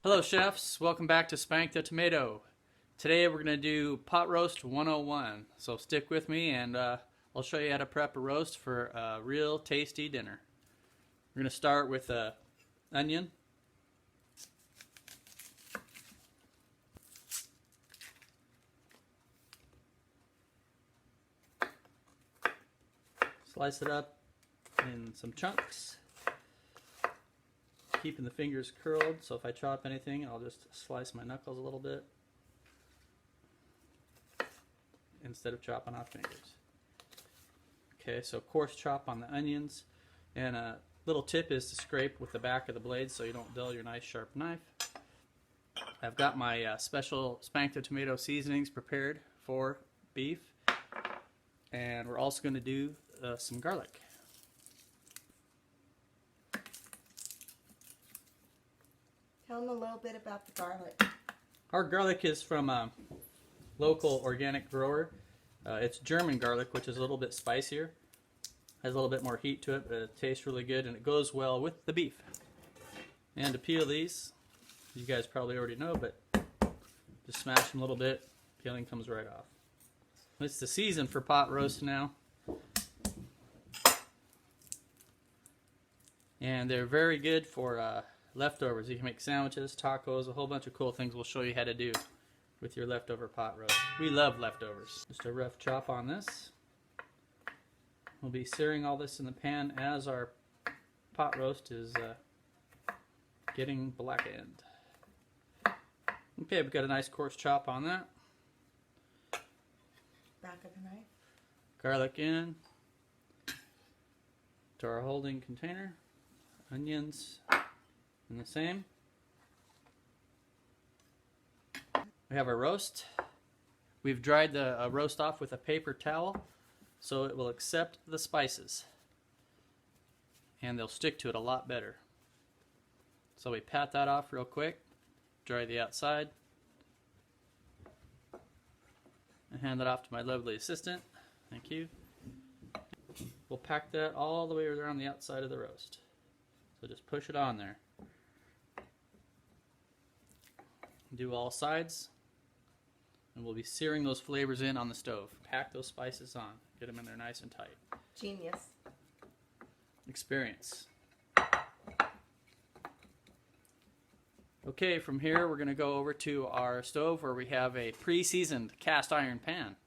Hello chefs, welcome back to Spank the Tomato. Today we're going to do pot roast 101. So stick with me and I'll show you how to prep a roast for a real tasty dinner. We're going to start with onion. Slice it up in some chunks, keeping the fingers curled, so if I chop anything I'll just slice my knuckles a little bit instead of chopping off fingers. Okay, so coarse chop on the onions, and a little tip is to scrape with the back of the blade so you don't dull your nice sharp knife. I've got my special Spank the Tomato seasonings prepared for beef, and we're also going to do some garlic. Tell them a little bit about the garlic. Our garlic is from a local organic grower. It's German garlic, which is a little bit spicier. Has a little bit more heat to it, but it tastes really good and it goes well with the beef. And to peel these, you guys probably already know, but just smash them a little bit, peeling comes right off. It's the season for pot roast now. And they're very good for leftovers. You can make sandwiches, tacos, a whole bunch of cool things we'll show you how to do with your leftover pot roast. We love leftovers. Just a rough chop on this. We'll be searing all this in the pan as our pot roast is getting blackened. Okay, we've got a nice coarse chop on that. Back of the knife. Garlic in to our holding container. Onions in the same. We have our roast. We've dried the roast off with a paper towel so it will accept the spices and they'll stick to it a lot better. So we pat that off real quick, dry the outside, and hand it off to my lovely assistant. Thank you. We'll pack that all the way around the outside of the roast. So just push it on there. Do all sides, and we'll be searing those flavors in on the stove. Pack those spices on. Get them in there nice and tight. Genius. Experience. Okay, from here we're going to go over to our stove where we have a pre-seasoned cast iron pan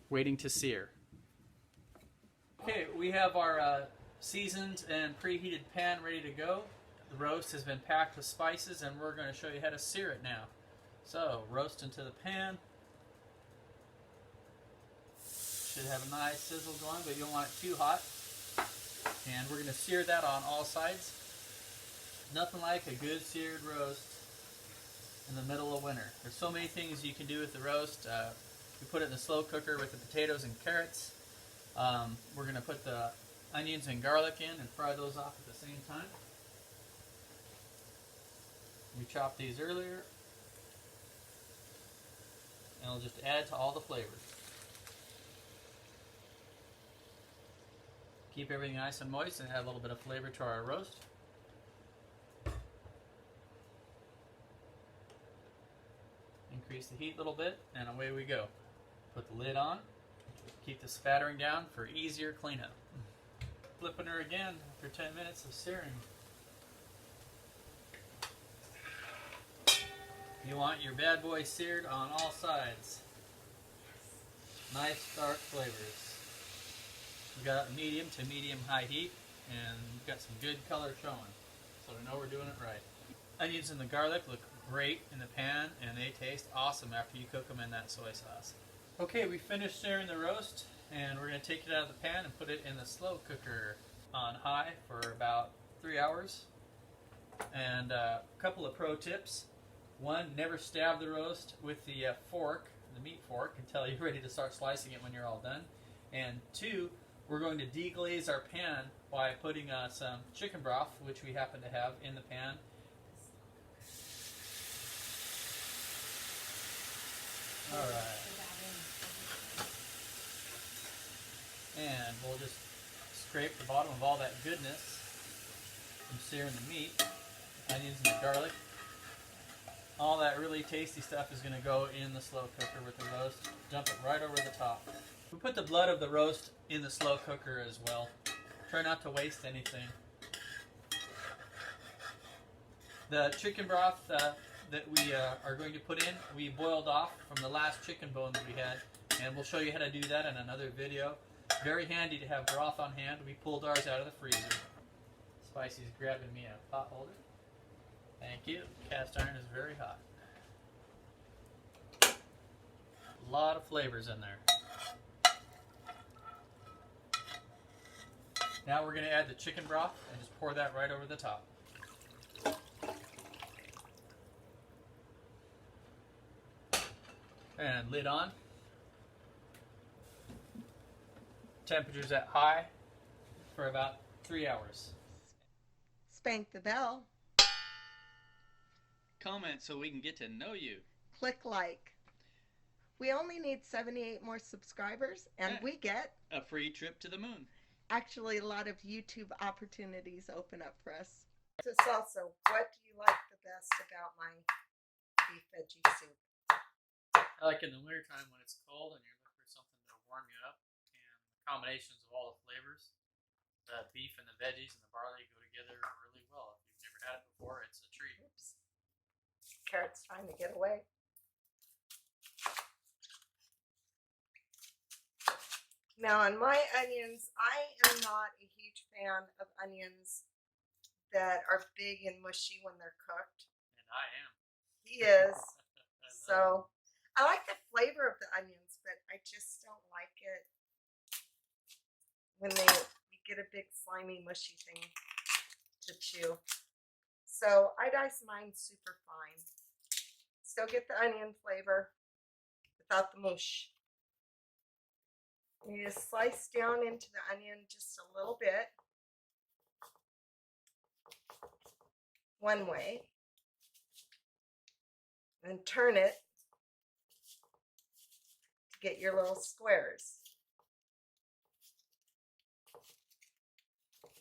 waiting to sear. Okay, we have our seasoned and preheated pan ready to go. The roast has been packed with spices and we're going to show you how to sear it now. So, roast into the pan. Should have a nice sizzle going, but you don't want it too hot. And we're going to sear that on all sides. Nothing like a good seared roast in the middle of winter. There's so many things you can do with the roast. We put it in the slow cooker with the potatoes and carrots. We're going to put the onions and garlic in and fry those off at the same time. We chopped these earlier, and it'll just add to all the flavors. Keep everything nice and moist and add a little bit of flavor to our roast. Increase the heat a little bit, and away we go. Put the lid on. Keep the spattering down for easier cleanup. Flipping her again after 10 minutes of searing. You want your bad boy seared on all sides. Nice dark flavors. We got medium to medium high heat, and we've got some good color showing. So we know we're doing it right. Onions and the garlic look great in the pan, and they taste awesome after you cook them in that soy sauce. Okay, we finished searing the roast, and we're going to take it out of the pan and put it in the slow cooker on high for about 3 hours. And a couple of pro tips. One, never stab the roast with the fork, the meat fork, until you're ready to start slicing it when you're all done. And two, we're going to deglaze our pan by putting some chicken broth, which we happen to have in the pan. Alright. And we'll just scrape the bottom of all that goodness from searing the meat, onions and the garlic, All that really tasty stuff is going to go in the slow cooker with the roast. Dump it right over the top. We put the blood of the roast in the slow cooker as well. Try not to waste anything. The chicken broth that we are going to put in, we boiled off from the last chicken bone that we had, and we'll show you how to do that in another video. Very handy to have broth on hand. We pulled ours out of the freezer. Spicy's grabbing me a pot holder. Thank you. Cast iron is very hot. A lot of flavors in there. Now we're going to add the chicken broth and just pour that right over the top. And lid on. Temperatures at high for about 3 hours. Spank the bell. Comment so we can get to know you. Click like. We only need 78 more subscribers and we get a free trip to the moon. Actually, a lot of YouTube opportunities open up for us. So salsa, what do you like the best about my beef veggie soup? I like in the wintertime when it's cold and you're looking for something to warm you up, and the combinations of all the flavors, the beef and the veggies and the barley go together really well. If you've never had it before, it's a treat. Oops. Carrot's trying to get away. Now on my onions, I am not a huge fan of onions that are big and mushy when they're cooked. And I am. He is. So I like the flavor of the onions, but I just don't like it when you get a big slimy mushy thing to chew. So I dice mine super fine. Still get the onion flavor without the mush. You just slice down into the onion just a little bit. One way. And turn it to get your little squares.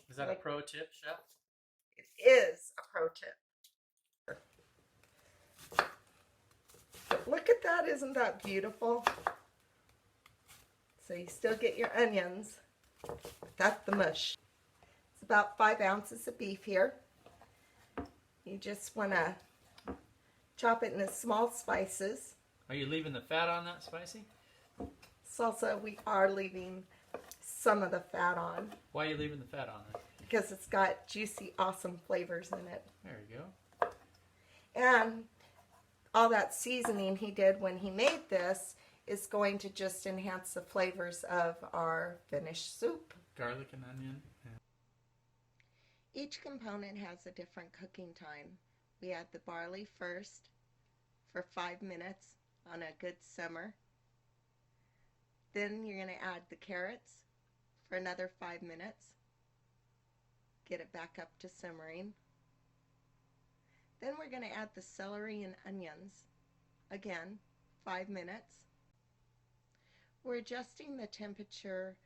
Is that a pro tip, Chef? It is a pro tip. But look at that, isn't that beautiful? So you still get your onions without the mush. It's about 5 ounces of beef here. You just want to chop it into small slices. Are you leaving the fat on that, Spicy? Salsa, we are leaving some of the fat on. Why are you leaving the fat on it? Because it's got juicy, awesome flavors in it. There you go. And all that seasoning he did when he made this is going to just enhance the flavors of our finished soup. Garlic and onion. Yeah. Each component has a different cooking time. We add the barley first for 5 minutes on a good simmer. Then you're going to add the carrots for another 5 minutes. Get it back up to simmering. Then we're going to add the celery and onions. Again, 5 minutes. We're adjusting the temperature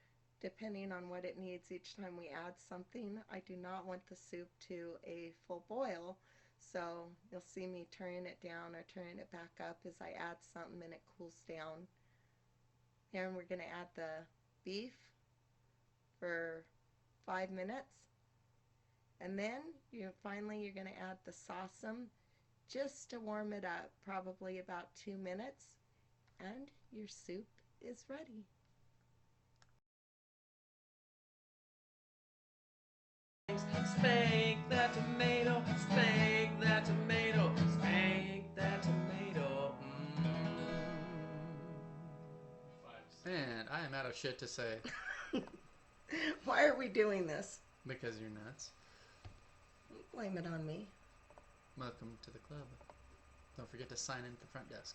depending on what it needs each time we add something. I do not want the soup to a full boil, so you'll see me turning it down or turning it back up as I add something and it cools down. Then we're going to add the beef for 5 minutes. And then finally you're going to add the sauceum just to warm it up, probably about 2 minutes, and your soup is ready. Spank that tomato, spank that tomato, spank that tomato. Man, I am out of shit to say. Why are we doing this? Because you're nuts. Blame it on me. Welcome to the club. Don't forget to sign in at the front desk.